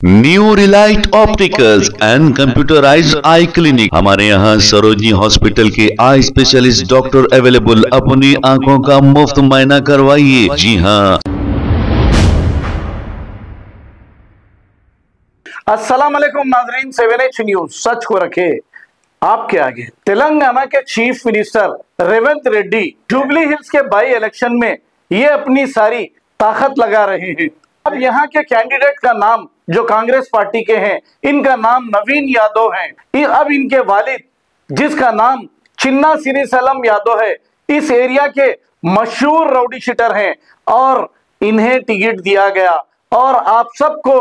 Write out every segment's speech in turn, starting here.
New Relight opticals and computerised I clinic. हमारे यहाँ Sarojini hospital के आई स्पेशलिस्ट डॉक्टर अवेलेबल। अपनी आंखों का मुफ्त मुआयना करवाइए। जी हाँ। अस्सलाम वालेकुम नाजरीन, 7H न्यूज सच को रखे आपके आगे। तेलंगाना के chief minister Revanth Reddy jubilee hills के बाई इलेक्शन में ये अपनी सारी ताकत लगा रहे हैं। अब यहाँ के कैंडिडेट का नाम जो कांग्रेस पार्टी के हैं, इनका नाम नवीन यादव है। अब इनके वालिद जिसका नाम चिन्ना सिरीसलम यादव है, इस एरिया के मशहूर राउडी शीटर हैं और इन्हें टिकट दिया गया और आप सबको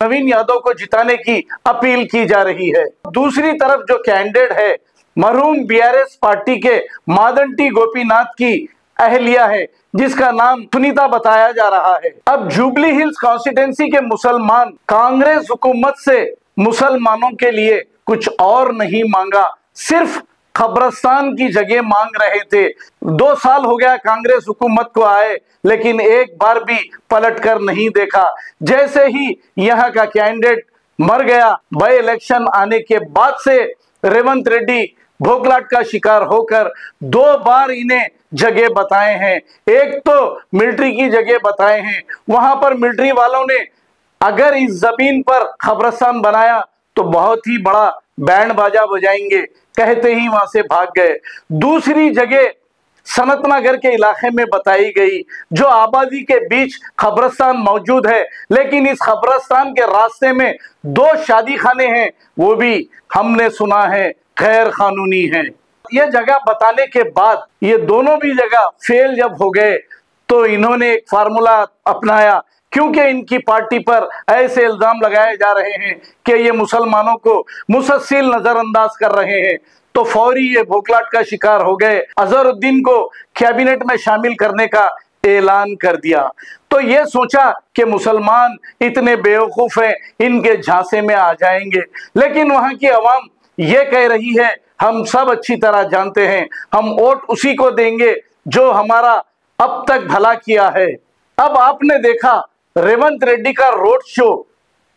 नवीन यादव को जिताने की अपील की जा रही है। दूसरी तरफ जो कैंडिडेट है मरहूम बीआरएस पार्टी के मादंटी गोपीनाथ की अहलिया है, जिसका नाम सुनीता बताया जा रहा है। अब जुबली हिल्स कॉन्स्टिट्यूंसी के मुसलमान कांग्रेस हुकूमत से मुसलमानों के लिए कुछ और नहीं मांगा, सिर्फ कब्रिस्तान की जगह मांग रहे थे। 2 साल हो गया कांग्रेस हुकूमत को आए, लेकिन एक बार भी पलट कर नहीं देखा। जैसे ही यहाँ का कैंडिडेट मर गया, बाई इलेक्शन आने के बाद से रेवंत रेड्डी भोगलाट का शिकार होकर 2 बार इन्हें जगह बताए हैं। एक तो मिलिट्री की जगह बताए हैं, वहां पर मिलिट्री वालों ने अगर इस जमीन पर कब्रिस्तान बनाया तो बहुत ही बड़ा बैंड बाजा बजाएंगे, कहते ही वहां से भाग गए। दूसरी जगह सनत नगर के इलाके में बताई गई, जो आबादी के बीच कब्रिस्तान मौजूद है, लेकिन इस कब्रिस्तान के रास्ते में 2 शादी खाने हैं, वो भी हमने सुना है गैर कानूनी है। ये जगह बताने के बाद ये दोनों भी जगह फेल जब हो गए तो इन्होंने एक फार्मूला अपनाया, क्योंकि इनकी पार्टी पर ऐसे इल्जाम लगाए जा रहे हैं कि ये मुसलमानों को मुसलसल नजरअंदाज कर रहे हैं, तो फौरी ये भोगलाट का शिकार हो गए। अजहरुद्दीन को कैबिनेट में शामिल करने का ऐलान कर दिया। तो ये सोचा कि मुसलमान इतने बेवकूफ हैं, इनके झांसे में आ जाएंगे, लेकिन वहां की अवाम ये कह रही है हम सब अच्छी तरह जानते हैं, हम वोट उसी को देंगे जो हमारा अब तक भला किया है। अब आपने देखा रेवंत रेड्डी का रोड शो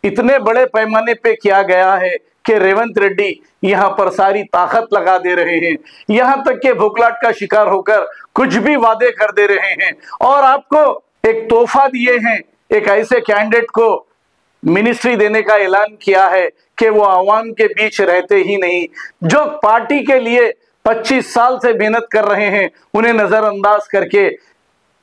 इतने बड़े पैमाने पे किया गया है कि रेवंत रेड्डी यहाँ पर सारी ताकत लगा दे रहे हैं, यहाँ तक के भोगलाट का शिकार होकर कुछ भी वादे कर दे रहे हैं और आपको एक तोहफा दिए हैं। एक ऐसे कैंडिडेट को मिनिस्ट्री देने का ऐलान किया है कि वो आवाम के बीच रहते ही नहीं, जो पार्टी के लिए 25 साल से मेहनत कर रहे हैं, उन्हें नजरअंदाज करके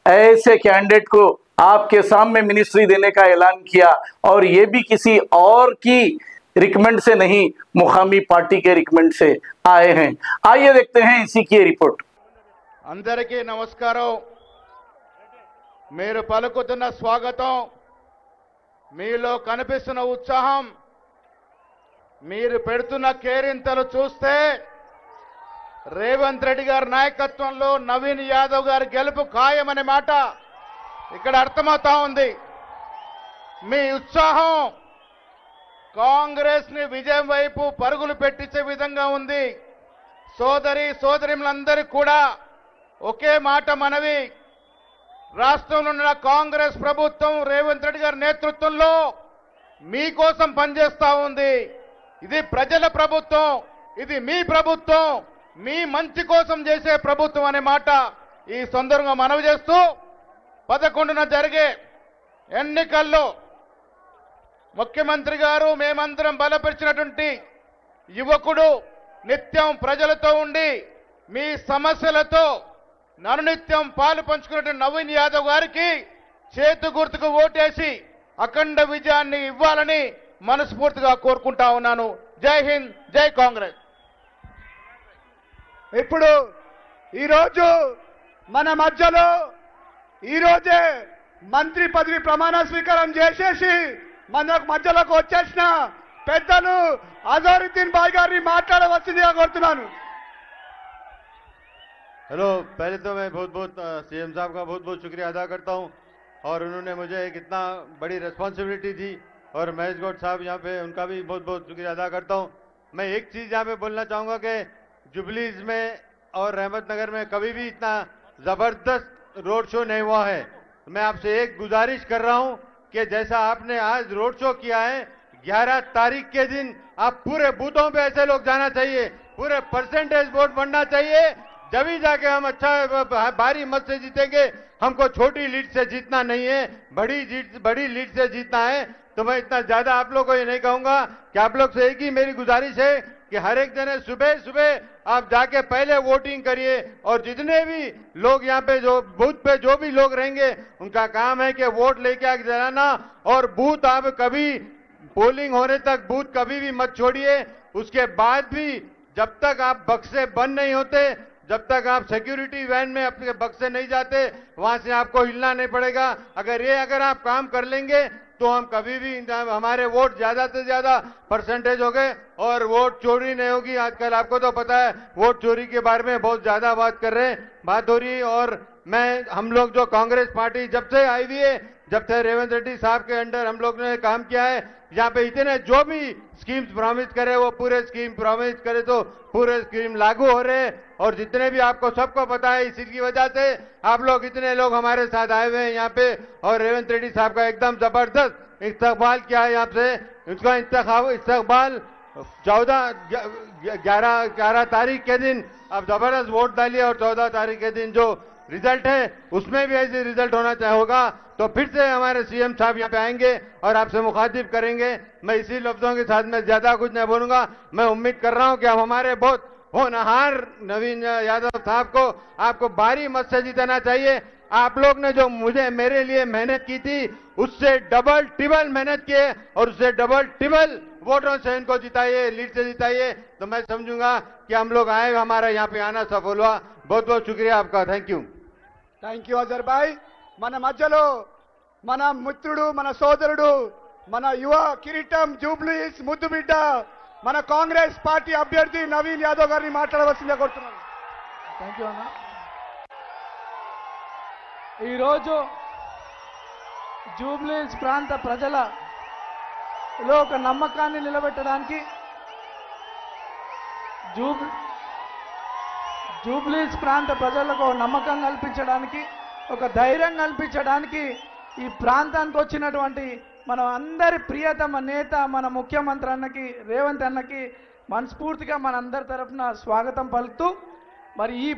ऐसे कैंडिडेट को आपके सामने मिनिस्ट्री देने का ऐलान किया, और ये भी किसी और की रिकमेंड से नहीं, मुकामी पार्टी के रिकमेंड से आए हैं। आइए देखते हैं इसी की रिपोर्ट। अंदरिकी नमस्काరం। మీరు పలుకుతున్న స్వాగతం, మీలో కనిపిస్తున్న ఉత్సాహం, మీరు పెడుతున్న కేరింతలు చూస్తే రేవంత్ రెడ్డి గారి నాయకత్వంలో నవీన్ యాదవ్ గారి గెలుపు ఖాయమనే మాట ఇక్కడ అర్థమవుతా ఉంది। మీ ఉత్సాహం కాంగ్రెస్ ని విజయం వైపు పరుగులు పెట్టించే విధంగా ఉంది। సోదరీమణులందరికీ కూడా ఒకే మాట మనవి, రాష్ట్రంలో ఉన్న కాంగ్రెస్ ప్రభుత్వం రేవంత్ రెడ్డి గారి నేతృత్వంలో మీకోసం పనిచేస్తా ఉంది। ఇది ప్రజల ప్రభుత్వం, ఇది మీ ప్రభుత్వం, మీ మంచి కోసం చేసే ప్రభుత్వం అనే మాట ఈ సందర్భంగా మనవి చేస్తూ, 11న జరిగే ఎన్నికల్లో ముఖ్యమంత్రి గారు మేమందరం బలపరిచినటువంటి యువకుడు, నిత్యం ప్రజలతో ఉండి మీ సమస్యలతో ననునిత్యం పాలు పంచుకున్నటువంటి నవీన్ యాదవ్ గారికి చేతు గుర్తుకు ఓటేసి అఖండ విజయాన్ని ఇవ్వాలని మనస్ఫూర్తిగా కోరుకుంటా ఉన్నాను। జై హింద్, జై కాంగ్రెస్। ఇప్పుడు ఈరోజు మన మధ్యలో ఈరోజే మంత్రి పదవి ప్రమాణ స్వీకారం చేసేసి మన మధ్యలోకి వచ్చేసిన పెద్దలు అజహరుద్దీన్ భాయ్ గారిని మాట్లాడవలసిందిగా కోరుతున్నాను। हेलो, पहले तो मैं बहुत बहुत सीएम साहब का बहुत बहुत शुक्रिया अदा करता हूं, और उन्होंने मुझे एक इतना बड़ी रिस्पॉन्सिबिलिटी दी, और महेश गौड़ साहब यहाँ पे उनका भी बहुत बहुत शुक्रिया अदा करता हूं। मैं एक चीज़ यहाँ पे बोलना चाहूँगा कि जुबलीज में और रहमत नगर में कभी भी इतना ज़बरदस्त रोड शो नहीं हुआ है। मैं आपसे एक गुजारिश कर रहा हूँ कि जैसा आपने आज रोड शो किया है, 11 तारीख के दिन आप पूरे बूथों पे ऐसे लोग जाना चाहिए, पूरे परसेंटेज वोट बढ़ना चाहिए, जब ही जाके हम अच्छा भारी मत से जीतेंगे। हमको छोटी लीड से जीतना नहीं है, बड़ी लीड से जीतना है। तो मैं इतना ज्यादा आप लोगों को ये नहीं कहूंगा कि आप लोग से एक ही मेरी गुजारिश है कि हर एक जने सुबह सुबह आप जाके पहले वोटिंग करिए, और जितने भी लोग यहाँ पे जो बूथ पे जो भी लोग रहेंगे उनका काम है कि वोट लेके आके जलाना, और बूथ आप कभी पोलिंग होने तक बूथ कभी भी मत छोड़िए। उसके बाद भी जब तक आप बक्से बंद नहीं होते, जब तक आप सिक्योरिटी वैन में अपने बक्से नहीं जाते, वहां से आपको हिलना नहीं पड़ेगा। अगर आप काम कर लेंगे तो हम कभी भी हमारे वोट ज्यादा से ज्यादा परसेंटेज हो गए और वोट चोरी नहीं होगी। आजकल आपको तो पता है वोट चोरी के बारे में बहुत ज्यादा बात हो रही है। और हम लोग जो कांग्रेस पार्टी जब से आई हुई है, जब से रेवंत रेड्डी साहब के अंडर हम लोग ने काम किया है, यहाँ पे इतने जो भी स्कीम्स प्रॉमिस करे वो पूरे स्कीम प्रॉमिस करे तो पूरे स्कीम लागू हो रहे हैं। और जितने भी आपको सबको पता है, इसी की वजह से आप लोग इतने लोग हमारे साथ आए हुए हैं यहाँ पे, और रेवंत रेड्डी साहब का एकदम जबरदस्त इस्तकबाल किया है। यहाँ से उसका इस्तकबाल 11 तारीख के दिन आप जबरदस्त वोट डालिए, और 14 तारीख के दिन जो रिजल्ट है उसमें भी ऐसे रिजल्ट होना होगा। तो फिर से हमारे सीएम साहब यहाँ पे आएंगे और आपसे मुखातिब करेंगे। मैं इसी लफ्जों के साथ में ज्यादा कुछ नहीं बोलूंगा। मैं उम्मीद कर रहा हूँ कि आप हमारे बहुत होनहार नवीन यादव साहब को आपको भारी मत से जिताना चाहिए। आप लोग ने जो मेरे लिए मेहनत की थी उससे डबल ट्रिपल मेहनत की है, और उससे डबल ट्रिपल वोटों से इनको जिताइए, लीड से जिताइए। तो मैं समझूंगा कि हम लोग आए, हमारा यहाँ पे आना सफल हुआ। बहुत बहुत शुक्रिया आपका। Thank you. Thank you Azhar భాయ్. మన మధ్యలో మన మిత్రుడు, మన సోదరుడు, మన యువ కిరీటం జూబ్లీస్ ముద్దుబిడ్డ, మన కాంగ్రెస్ పార్టీ అభ్యర్థి నవీన్ యాదవ్ గారిని మాట్లాడవలసిందిగా కోరుతున్నాను. థ్యాంక్ యూ అన్న. ఈరోజు జూబ్లీస్ ప్రాంత ప్రజలలో ఒక నమ్మకాన్ని నిలబెట్టడానికి, జూబ్లీస్ ప్రాంత ప్రజలకు నమ్మకం కల్పించడానికి, ఒక ధైర్యం కల్పించడానికి ఈ ప్రాంతానికి వచ్చినటువంటి మన అందరి ప్రియతమ నేత మన ముఖ్యమంత్రి అన్నకి, రేవంత్ అన్నకి మనస్ఫూర్తిగా మనందరి తరఫున స్వాగతం పలుకుతూ, మరి ఈ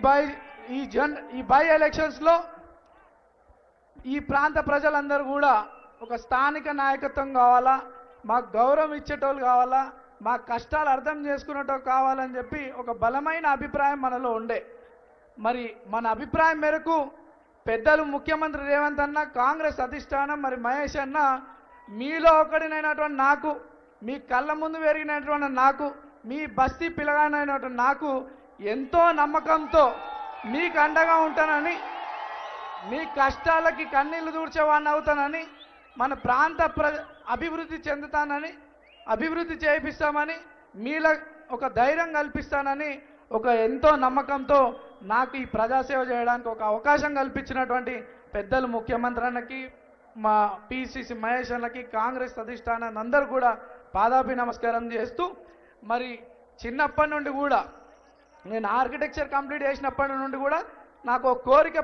బై ఎలక్షన్స్లో ఈ ప్రాంత ప్రజలందరూ కూడా ఒక స్థానిక నాయకత్వం కావాలా, మాకు గౌరవం ఇచ్చేటోళ్ళు కావాలా, మా కష్టాలు అర్థం చేసుకునేటో కావాలని చెప్పి ఒక బలమైన అభిప్రాయం మనలో ఉండే. మరి మన అభిప్రాయం మేరకు పెద్దలు ముఖ్యమంత్రి రేవంత్ అన్న, కాంగ్రెస్ అధిష్టానం, మరి మహేష్ అన్న, మీలో ఒకడినైనటువంటి నాకు, మీ కళ్ళ ముందు పెరిగినటువంటి నాకు, మీ బస్తీ పిల్లగానైనటువంటి నాకు ఎంతో నమ్మకంతో మీకు అండగా ఉంటానని, మీ కష్టాలకి కన్నీళ్లు దూర్చేవాడిని అవుతానని, మన ప్రాంత అభివృద్ధి చెందుతానని, అభివృద్ధి చేయిస్తామని, మీలో ఒక ధైర్యం కల్పిస్తానని ఒక ఎంతో నమ్మకంతో నాకు ఈ ప్రజాసేవ చేయడానికి ఒక అవకాశం కల్పించినటువంటి పెద్దలు ముఖ్యమంత్రి అన్నకి, మా పిసిసి మహేష్ అన్నకి, కాంగ్రెస్ అధిష్టానాన్ని అందరూ కూడా పాదాభి నమస్కారం చేస్తూ, మరి చిన్నప్పటి నుండి కూడా నేను ఆర్కిటెక్చర్ కంప్లీట్ చేసినప్పటి నుండి కూడా నాకు ఒక కోరిక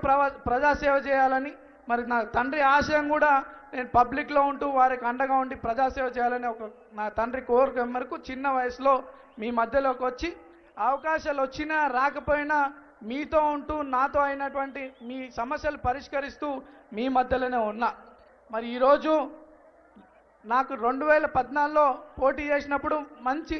ప్రజాసేవ చేయాలని, మరి నా తండ్రి ఆశయం కూడా నేను పబ్లిక్లో ఉంటూ వారికి అండగా ఉండి ప్రజాసేవ చేయాలని ఒక నా తండ్రి కోరిక మేరకు చిన్న వయసులో మీ మధ్యలోకి వచ్చి, అవకాశాలు వచ్చినా రాకపోయినా మీతో ఉంటూ నాతో అయినటువంటి మీ సమస్యలు పరిష్కరిస్తూ మీ మధ్యలోనే ఉన్నా. మరి ఈరోజు నాకు 2014లో పోటీ చేసినప్పుడు మంచి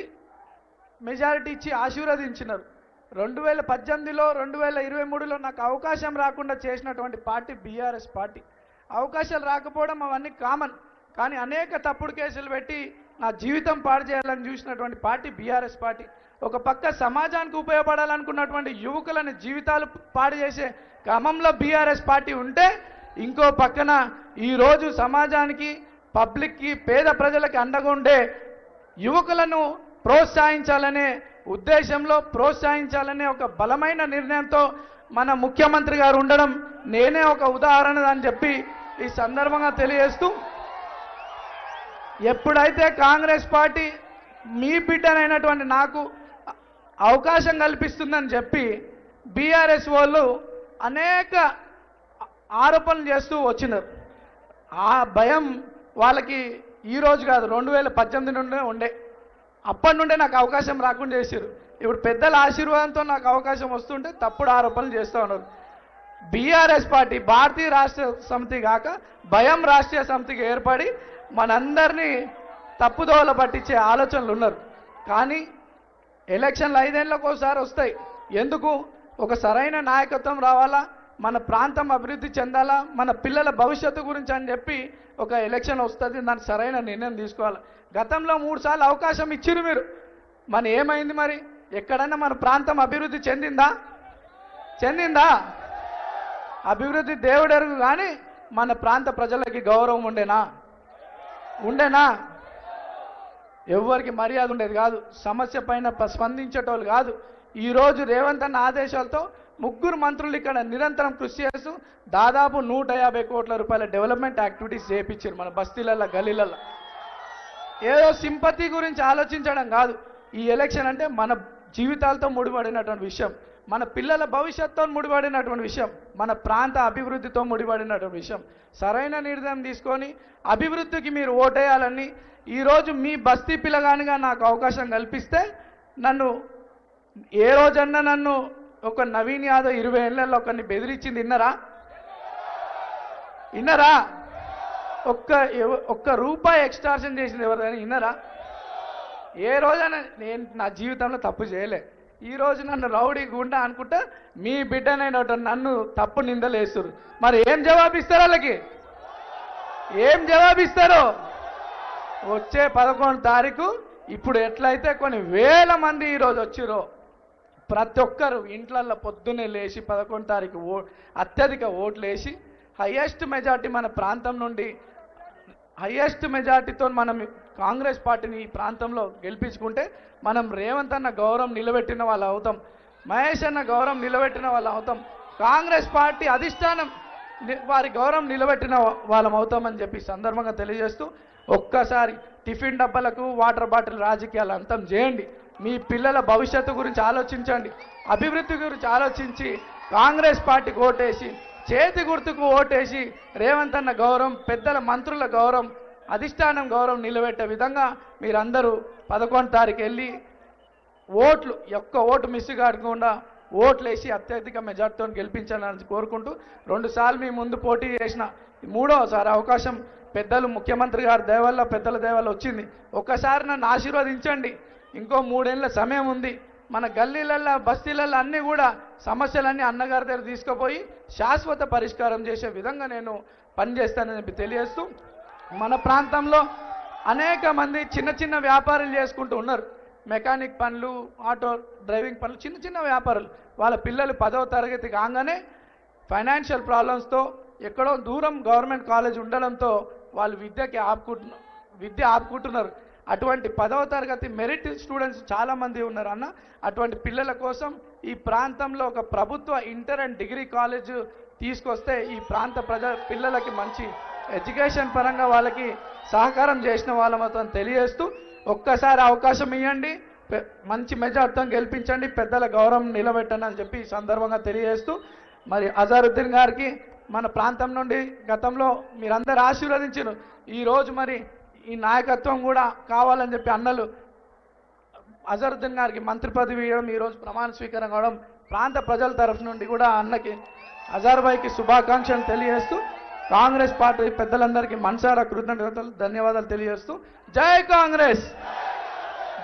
మెజారిటీ ఇచ్చి ఆశీర్వదించినారు. 2018లో 2023లో నాకు అవకాశం రాకుండా చేసినటువంటి పార్టీ బీఆర్ఎస్ పార్టీ. అవకాశాలు రాకపోవడం అవన్నీ కామన్, కానీ అనేక తప్పుడు కేసులు పెట్టి నా జీవితం పాడు చేయాలని చూసినటువంటి పార్టీ బీఆర్ఎస్ పార్టీ. ఒక పక్క సమాజానికి ఉపయోగపడాలనుకున్నటువంటి యువకులని జీవితాలు పాడు చేసే క్రమంలో బీఆర్ఎస్ పార్టీ ఉంటే, ఇంకో పక్కన ఈరోజు సమాజానికి, పబ్లిక్కి, పేద ప్రజలకి అండగా ఉండే యువకులను ప్రోత్సహించాలనే ఉద్దేశంలో, ప్రోత్సహించాలనే ఒక బలమైన నిర్ణయంతో మన ముఖ్యమంత్రి గారు ఉండడం నేనే ఒక ఉదాహరణ అని చెప్పి ఈ సందర్భంగా తెలియజేస్తూ, ఎప్పుడైతే కాంగ్రెస్ పార్టీ మీ బిడ్డనైనటువంటి నాకు అవకాశం కల్పిస్తుందని చెప్పి బీఆర్ఎస్ వాళ్ళు అనేక ఆరోపణలు చేస్తూ వచ్చినారు. ఆ భయం వాళ్ళకి ఈ రోజు కాదు 2018 నుండే ఉండే. అప్పటి నుండే నాకు అవకాశం రాకుండా చేశారు. ఇప్పుడు పెద్దల ఆశీర్వాదంతో నాకు అవకాశం వస్తుంటే తప్పుడు ఆరోపణలు చేస్తూ ఉన్నారు. బీఆర్ఎస్ పార్టీ భారతీయ రాష్ట్ర సమితి కాక భయం రాష్ట్రీయ సమితికి ఏర్పడి మనందరినీ తప్పుదోవల పట్టించే ఆలోచనలు ఉన్నారు. కానీ ఎలక్షన్లు 5 ఏళ్ళకు ఒకసారి వస్తాయి. ఎందుకు? ఒక సరైన నాయకత్వం రావాలా, మన ప్రాంతం అభివృద్ధి చెందాలా, మన పిల్లల భవిష్యత్తు గురించి అని చెప్పి ఒక ఎలక్షన్ వస్తుంది. దానికి సరైన నిర్ణయం తీసుకోవాలి. గతంలో 3 సార్లు అవకాశం ఇచ్చిరు మీరు. మన ఏమైంది మరి? ఎక్కడన్నా మన ప్రాంతం అభివృద్ధి చెందిందా? అభివృద్ధి దేవుడెరుగు. కానీ మన ప్రాంత ప్రజలకి గౌరవం ఉండేనా? ఎవరికి మర్యాద ఉండేది కాదు. సమస్య పైన స్పందించేటోళ్ళు కాదు. ఈరోజు రేవంత్ అన్న ఆదేశాలతో 3 మంత్రులు ఇక్కడ నిరంతరం కృషి చేస్తూ దాదాపు 150 కోట్ల రూపాయల డెవలప్మెంట్ యాక్టివిటీస్ చేయించారు మన బస్తీలలో, గల్లీలలో. ఏదో సింపతి గురించి ఆలోచించడం కాదు. ఈ ఎలక్షన్ అంటే మన జీవితాలతో ముడిపడినటువంటి విషయం, మన పిల్లల భవిష్యత్తుతో ముడిపడినటువంటి విషయం, మన ప్రాంత అభివృద్ధితో ముడిపడినటువంటి విషయం. సరైన నిర్ణయం తీసుకొని అభివృద్ధికి మీరు ఓటేయాలని ఈరోజు మీ బస్తీ పిల్లగానిగా నాకు అవకాశం కల్పిస్తే నన్ను ఏ రోజన్నా నన్ను ఒక నవీన్ యాదవ్ 20 ఏళ్లలో ఒకరిని బెదిరించింది విన్నరా? ఒక్క రూపాయి ఎక్స్టార్షన్ చేసింది ఎవరైనా విన్నరా? ఏ రోజైనా నేను నా జీవితంలో తప్పు చేయలే. ఈరోజు నన్ను రౌడీ గుండా అనుకుంటా మీ బిడ్డనైన నన్ను తప్పు నిందలేస్తారు. మరి ఏం జవాబిస్తారు వాళ్ళకి? ఏం జవాబిస్తారు? వచ్చే 11 తారీఖు ఇప్పుడు ఎట్లయితే కొన్ని వేల మంది ఈరోజు వచ్చిరో ప్రతి ఒక్కరు ఇంట్లల్లో పొద్దున్నే లేచి 11 తారీఖు అత్యధిక ఓట్లు వేసి హైయెస్ట్ మెజార్టీ మన ప్రాంతం నుండి హైయెస్ట్ మెజార్టీతో మనం కాంగ్రెస్ పార్టీని ఈ ప్రాంతంలో గెలిపించుకుంటే మనం రేవంత్ అన్న గౌరవం నిలబెట్టిన వాళ్ళు అవుతాం, మహేష్ అన్న గౌరవం నిలబెట్టిన వాళ్ళు అవుతాం, కాంగ్రెస్ పార్టీ అధిష్టానం వారి గౌరవం నిలబెట్టిన వాళ్ళం అవుతామని చెప్పి సందర్భంగా తెలియజేస్తూ ఒక్కసారి టిఫిన్ డబ్బాలకు వాటర్ బాటిల్ రాజకీయాలు అంతం చేయండి. మీ పిల్లల భవిష్యత్తు గురించి ఆలోచించండి, అభివృద్ధి గురించి ఆలోచించి కాంగ్రెస్ పార్టీకి ఓటేసి చేతి గుర్తుకు ఓటేసి రేవంత్ అన్న గౌరవం, పెద్దల మంత్రుల గౌరవం, అధిష్టానం గౌరవం నిలబెట్టే విధంగా మీరందరూ 11 తారీఖు వెళ్ళి ఒక్క ఓటు మిస్ కాకుండా ఓట్లు వేసి అత్యధిక మెజార్టీతో గెలిపించాలని కోరుకుంటూ 2 సార్లు మీ ముందు పోటీ చేసిన 3వసారి అవకాశం పెద్దలు ముఖ్యమంత్రి గారి దయవల్ల, పెద్దల దయవల్ల వచ్చింది. ఒక్కసారి నన్ను ఆశీర్వదించండి. ఇంకో 3 ఏళ్ళ సమయం ఉంది. మన గల్లీలల్లో, బస్తీలల్లో అన్నీ కూడా సమస్యలన్నీ అన్నగారి దగ్గర తీసుకుపోయి శాశ్వత పరిష్కారం చేసే విధంగా నేను పనిచేస్తానని చెప్పి తెలియజేస్తూ, మన ప్రాంతంలో అనేక మంది చిన్న చిన్న వ్యాపారాలు చేసుకుంటూ ఉన్నారు. మెకానిక్ పనులు, ఆటో డ్రైవింగ్ పనులు, చిన్న చిన్న వ్యాపారాలు. వాళ్ళ పిల్లలు 10వ తరగతి కాగానే ఫైనాన్షియల్ ప్రాబ్లమ్స్తో ఎక్కడో దూరం గవర్నమెంట్ కాలేజ్ ఉండడంతో వాళ్ళు విద్య ఆపుకుంటున్నారు. అటువంటి 10వ తరగతి మెరిట్ స్టూడెంట్స్ చాలామంది ఉన్నారు అన్న. అటువంటి పిల్లల కోసం ఈ ప్రాంతంలో ఒక ప్రభుత్వ ఇంటర్ అండ్ డిగ్రీ కాలేజ్ తీసుకొస్తే ఈ ప్రాంత పిల్లలకి మంచి ఎడ్యుకేషన్ పరంగా వాళ్ళకి సహకారం చేసిన వాళ్ళతో తెలియజేస్తూ ఒక్కసారి అవకాశం ఇవ్వండి, మంచి మెజార్టీతో గెలిపించండి, పెద్దల గౌరవం నిలబెట్టండి అని చెప్పి ఈ సందర్భంగా తెలియజేస్తూ, మరి అజారుద్దీన్ గారికి మన ప్రాంతం నుండి గతంలో మీరందరూ ఆశీర్వదించారు. ఈరోజు మరి ఈ నాయకత్వం కూడా కావాలని చెప్పి అన్నలు అజరుద్దీన్ గారికి మంత్రి పదవి ఇవ్వడం, ఈరోజు ప్రమాణ స్వీకారం కావడం ప్రాంత ప్రజల తరఫు నుండి కూడా అన్నకి అజార్ భాయ్కి శుభాకాంక్షలు తెలియజేస్తూ కాంగ్రెస్ పార్టీ పెద్దలందరికీ మనసారా కృతజ్ఞతలు, ధన్యవాదాలు తెలియజేస్తూ జై కాంగ్రెస్,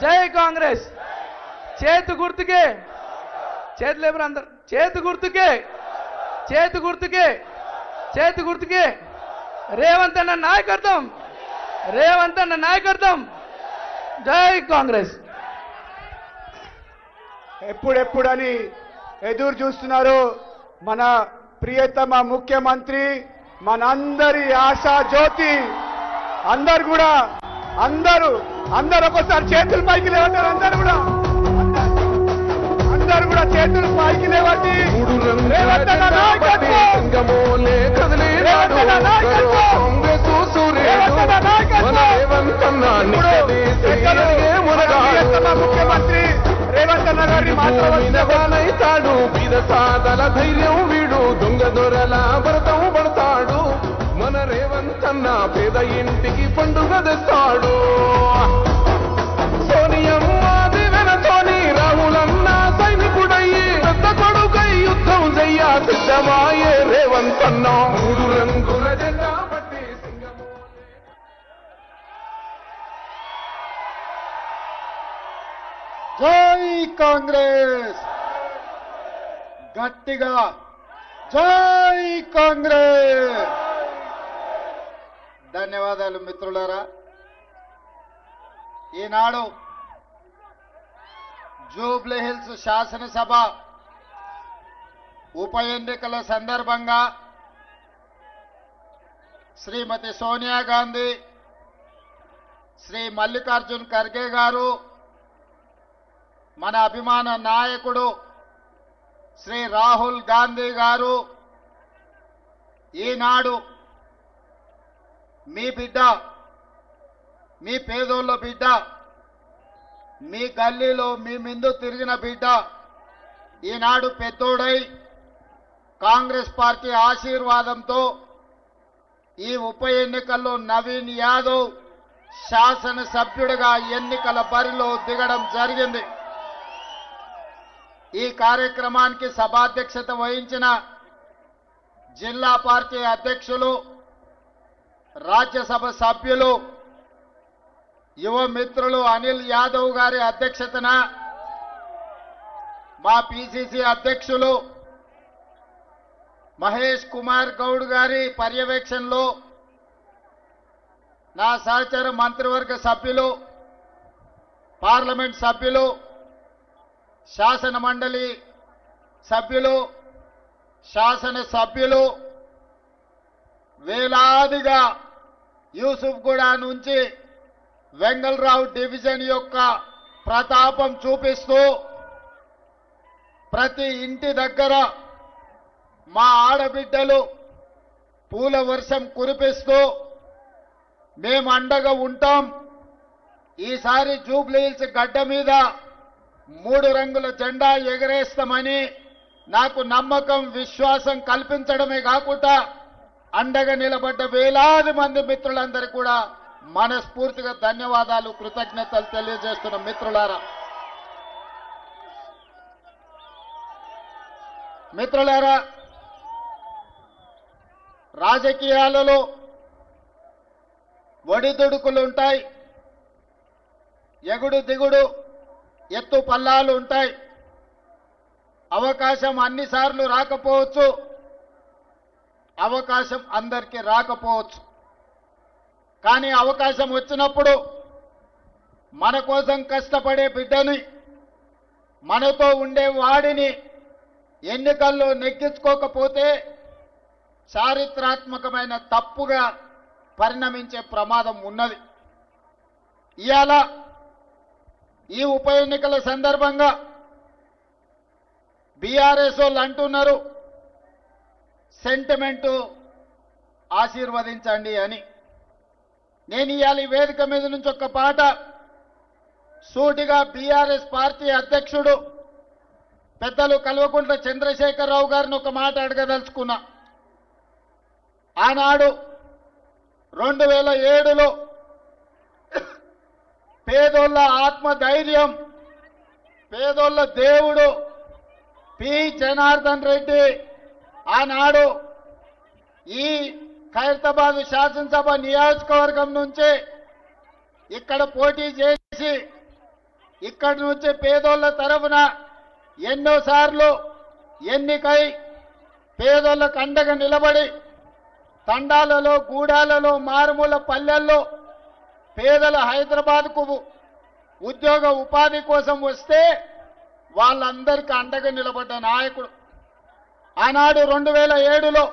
జై కాంగ్రెస్. చేతు గుర్తుకే, చేతులు ఎవరు అందరు, చేతు గుర్తుకే, చేతు గుర్తుకే, చేతు గుర్తుకే. రేవంత్ అన్న నాయకత్వం, రేవంత్ అన్న నాయకత్వం. జై కాంగ్రెస్. ఎప్పుడెప్పుడని ఎదురు చూస్తున్నారు మన ప్రియతమ ముఖ్యమంత్రి, మనందరి ఆశా జ్యోతి. అందరు కూడా అందరూ ఒకసారి చేతులు పైకి లేవంటారు. అందరు కూడా చేతులు పైకి లేవండి. రేవంత్ అన్న నాయకత్వం, రేవంత్ అన్న నాయకత్వం, రేవంత్ అన్న నాయకత్వం. ముఖ్యమంత్రి రేవంత్ అన్న గారిని మాట్లాడతాడు. ధైర్యం వీడు దొంగ దొరల భరతం పడతాడు మన రేవంత్. రేవంతన్న పేద ఇంటికి పండుగ తెస్తాడు. సోనియమ్మ దివెనతోని రాహులన్న సైనికుడయ్యి పెద్ద కొడుకై యుద్ధం చెయ్య సిద్ధమాయే రేవంతన్న. 3 రంగుల జెండా పట్టి సింగమో. జై కాంగ్రెస్, గట్టిగా జై కాంగ్రెస్. ధన్యవాదాలు మిత్రులారా. ఈనాడు జూబ్లీ హిల్స్ శాసనసభ ఉప ఎన్నికల సందర్భంగా శ్రీమతి సోనియా గాంధీ, శ్రీ మల్లికార్జున్ ఖర్గే గారు, మన అభిమాన నాయకుడు శ్రీ రాహుల్ గాంధీ గారు ఈనాడు మీ బిడ్డ, మీ పేదోళ్ళ బిడ్డ, మీ గల్లీలో మీ ముందు తిరిగిన బిడ్డ ఈనాడు పెద్దోడై కాంగ్రెస్ పార్టీ ఆశీర్వాదంతో ఈ ఉప ఎన్నికల్లో నవీన్ యాదవ్ శాసనసభ్యుడిగా ఎన్నికల బరిలో దిగడం జరిగింది. ఈ కార్యక్రమానికి సభాధ్యక్షత వహించిన జిల్లా పార్టీ అధ్యక్షులు, రాజ్యసభ సభ్యులు, యువ మిత్రులు అనిల్ యాదవ్ గారి అధ్యక్షతన, మా పిసిసి అధ్యక్షులు మహేష్ కుమార్ గౌడ్ గారి పర్యవేక్షణలో నా సహచర మంత్రివర్గ సభ్యులు, పార్లమెంట్ సభ్యులు, శాసన మండలి సభ్యులు, శాసన సభ్యులు వేలాదిగా యూసుఫ్గూడ నుంచి వెంగళరావు డివిజన్ యొక్క ప్రతాపం చూపిస్తూ ప్రతి ఇంటి దగ్గర మా ఆడబిడ్డలు పూల వర్షం కురిపిస్తూ మేము అండగా ఉంటాం, ఈసారి జూబ్లీ హిల్స్ గడ్డ మీద 3 రంగుల జెండా ఎగరేస్తామని నాకు నమ్మకం, విశ్వాసం కల్పించడమే కాకుండా అండగా నిలబడ్డ వేలాది మంది మిత్రులందరికీ కూడా మనస్ఫూర్తిగా ధన్యవాదాలు, కృతజ్ఞతలు తెలియజేస్తున్న మిత్రులారా. మిత్రులారా, రాజకీయాలలో ఒడిదుడుకులు ఉంటాయి, ఎగుడు దిగుడు ఎత్తు పల్లాలు ఉంటాయి. అవకాశం అన్నిసార్లు రాకపోవచ్చు, అవకాశం అందరికీ రాకపోవచ్చు. కానీ అవకాశం వచ్చినప్పుడు మన కోసం కష్టపడే బిడ్డని, మనతో ఉండే వాడిని ఎన్నికల్లో నెగ్గించుకోకపోతే చారిత్రాత్మకమైన తప్పుగా పరిణమించే ప్రమాదం ఉన్నది. ఇవాళ ఈ ఉప ఎన్నికల సందర్భంగా బీఆర్ఎస్ వాళ్ళు అంటున్నారు సెంటిమెంటు ఆశీర్వదించండి అని. నేను ఇవాళ ఈ వేదిక మీద నుంచి ఒక పాట సూటిగా బీఆర్ఎస్ పార్టీ అధ్యక్షుడు పెద్దలు కల్వకుంట్ల చంద్రశేఖరరావు గారిని ఒక మాట అడగదలుచుకున్నా. ఆనాడు 2007లో పేదోళ్ళ ఆత్మధైర్యం, పేదోళ్ళ దేవుడు పి జనార్దన్ రెడ్డి ఆనాడు ఈ ఖైరతాబాద్ శాసనసభ నియోజకవర్గం నుంచి ఇక్కడ పోటీ చేసి ఇక్కడి నుంచి పేదోళ్ళ తరఫున ఎన్నోసార్లు ఎన్నికై పేదోళ్ళకు అండగా నిలబడి తండాలలో, గూడాలలో, మారుమూల పల్లెల్లో పేదల హైదరాబాద్కు ఉద్యోగ ఉపాధి కోసం వస్తే వాళ్ళందరికీ అండగా నిలబడ్డ నాయకుడు. ఆనాడు 2007లో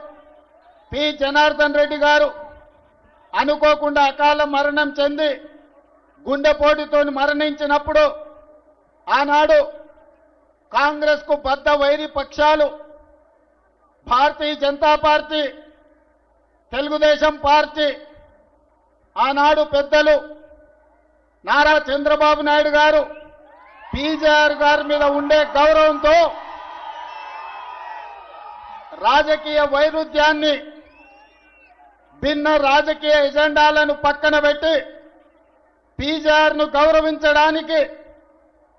పి జనార్దన్ రెడ్డి గారు అనుకోకుండా అకాల మరణం చెంది గుండెపోటుతో మరణించినప్పుడు ఆనాడు కాంగ్రెస్కు బద్ద వైరి పక్షాలు భారతీయ జనతా పార్టీ, తెలుగుదేశం పార్టీ, ఆనాడు పెద్దలు నారా చంద్రబాబు నాయుడు గారు పీజీఆర్ గారి మీద ఉండే గౌరవంతో రాజకీయ వైరుధ్యాన్ని భిన్న రాజకీయ ఎజెండాలను పక్కన పెట్టి పీజీఆర్ను గౌరవించడానికి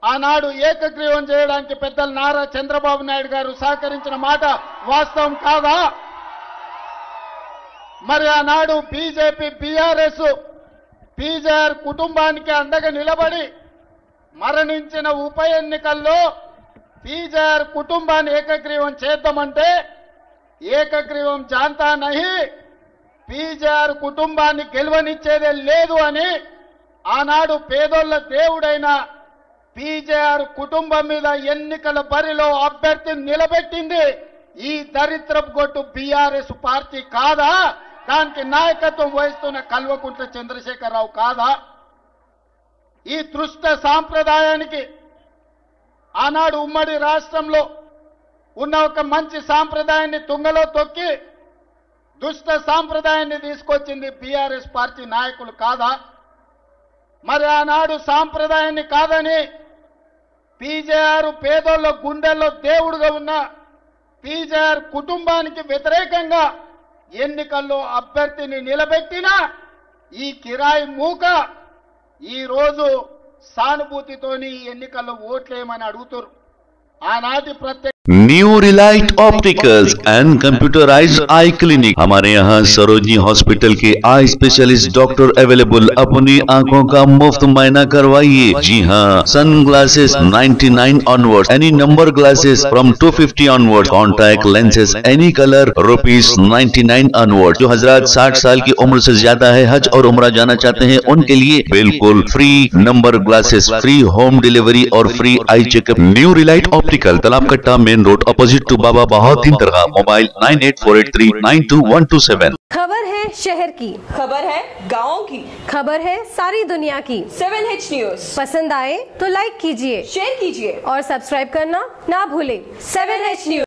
ఆనాడు ఏకగ్రీవం చేయడానికి పెద్దలు నారా చంద్రబాబు నాయుడు గారు సహకరించిన మాట వాస్తవం కాదా? మరి ఆనాడు బీజేపీ బీఆర్ఎస్ పీజీఆర్ కుటుంబానికి అండగా నిలబడి మరణించిన ఉప ఎన్నికల్లో పీజీఆర్ కుటుంబాన్ని ఏకగ్రీవం చేద్దామంటే ఏకగ్రీవం జాంతా నహి, పీజీఆర్ కుటుంబాన్ని గెలవనిచ్చేదే లేదు అని ఆనాడు పేదోళ్ల దేవుడైన పీజీఆర్ కుటుంబం మీద ఎన్నికల బరిలో అభ్యర్థిని నిలబెట్టింది ఈ దరిద్రపు గొట్టు బీఆర్ఎస్ పార్టీ కాదా? దానికి నాయకత్వం వహిస్తున్న కల్వకుంట్ల చంద్రశేఖరరావు కాదా? ఈ దుష్ట సాంప్రదాయానికి ఆనాడు ఉమ్మడి రాష్ట్రంలో ఉన్న ఒక మంచి సాంప్రదాయాన్ని తుంగలో తొక్కి దుష్ట సాంప్రదాయాన్ని తీసుకొచ్చింది బీఆర్ఎస్ పార్టీ నాయకులు కాదా? మరి ఆనాడు సాంప్రదాయాన్ని కాదని పీజీఆర్ పేదోళ్ళ గుండెల్లో దేవుడుగా ఉన్న పీజీఆర్ కుటుంబానికి వ్యతిరేకంగా ఎన్నికల్లో అభ్యర్థిని నిలబెట్టిన ఈ కిరాయి మూక ఈ రోజు సానుభూతితోని ఎన్నికల్లో ఓట్లేయమని అడుగుతారు. ఆనాటి ప్రత్యేక new Relight opticals and computerised I clinic. हमारे यहाँ सरोजनी हॉस्पिटल के आई स्पेशलिस्ट डॉक्टर अवेलेबल। अपनी आंखों का मुफ्त मुआयना करवाइए। जी हाँ, sunglasses 99 onward, any number glasses from 250 onward, contact lenses any colour ₹99 onward. जो हजरात 60 साल की उम्र से ज्यादा है, हज और उम्रा जाना चाहते हैं, उनके लिए बिल्कुल free number glasses, free home delivery और free eye checkup. New relight optical, Talab Katta, main road, opposite to Baba Bahauddin दरगाह। मोबाइल 9848392127। खबर है शहर की, खबर है गाँव की, खबर है सारी दुनिया की। 7H न्यूज पसंद आए तो लाइक कीजिए, शेयर कीजिए और सब्सक्राइब करना ना भूले। 7H news.